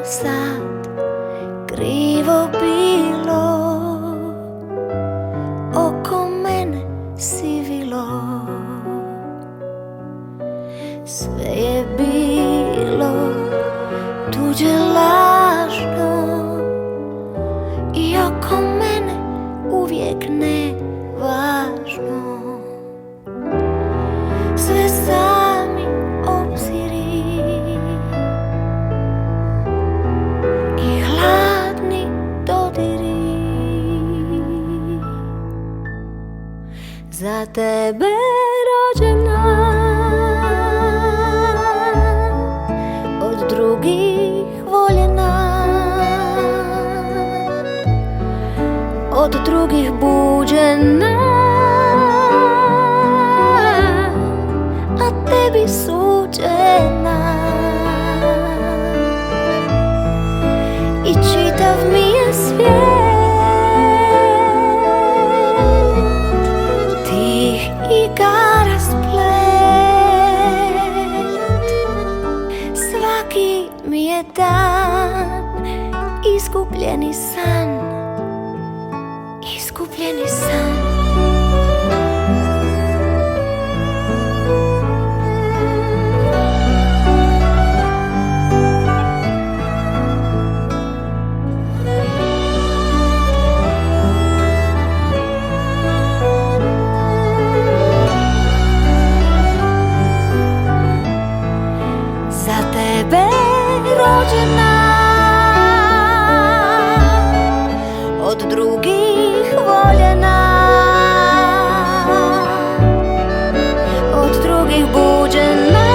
sad krivo bilo, oko mene sivilo. Sve je bilo tuđe, lažno, i oko mene uvijek nevažno. Sve sami obziri i hladni dodiri. Za tebe rođena, od drugih voljena, od drugih buđena, a tebi suđena. I čitav mi je svijet tih igara splet. Svaki mi je dan izgubljeni san, izgubljeni san. Za tebe rođena, od drugih voljena, od drugih buđena,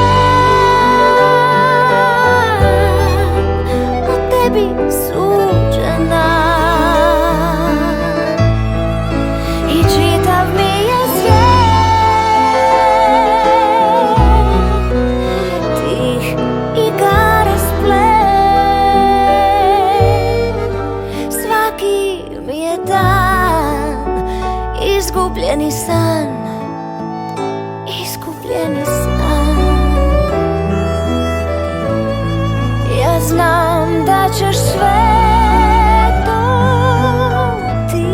a tebi suđena. I čitav mi je svijet tih igara splet. Svaki mi je dan izgubljeni san, izgubljeni san. Ja znam da ćeš sve to ti.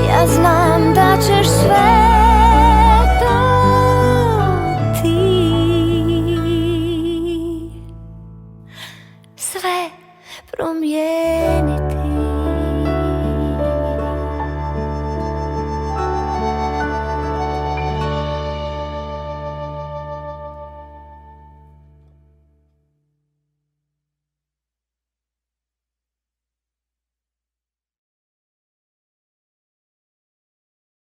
Ja znam da ćeš sve to ti. Sve promijeniti.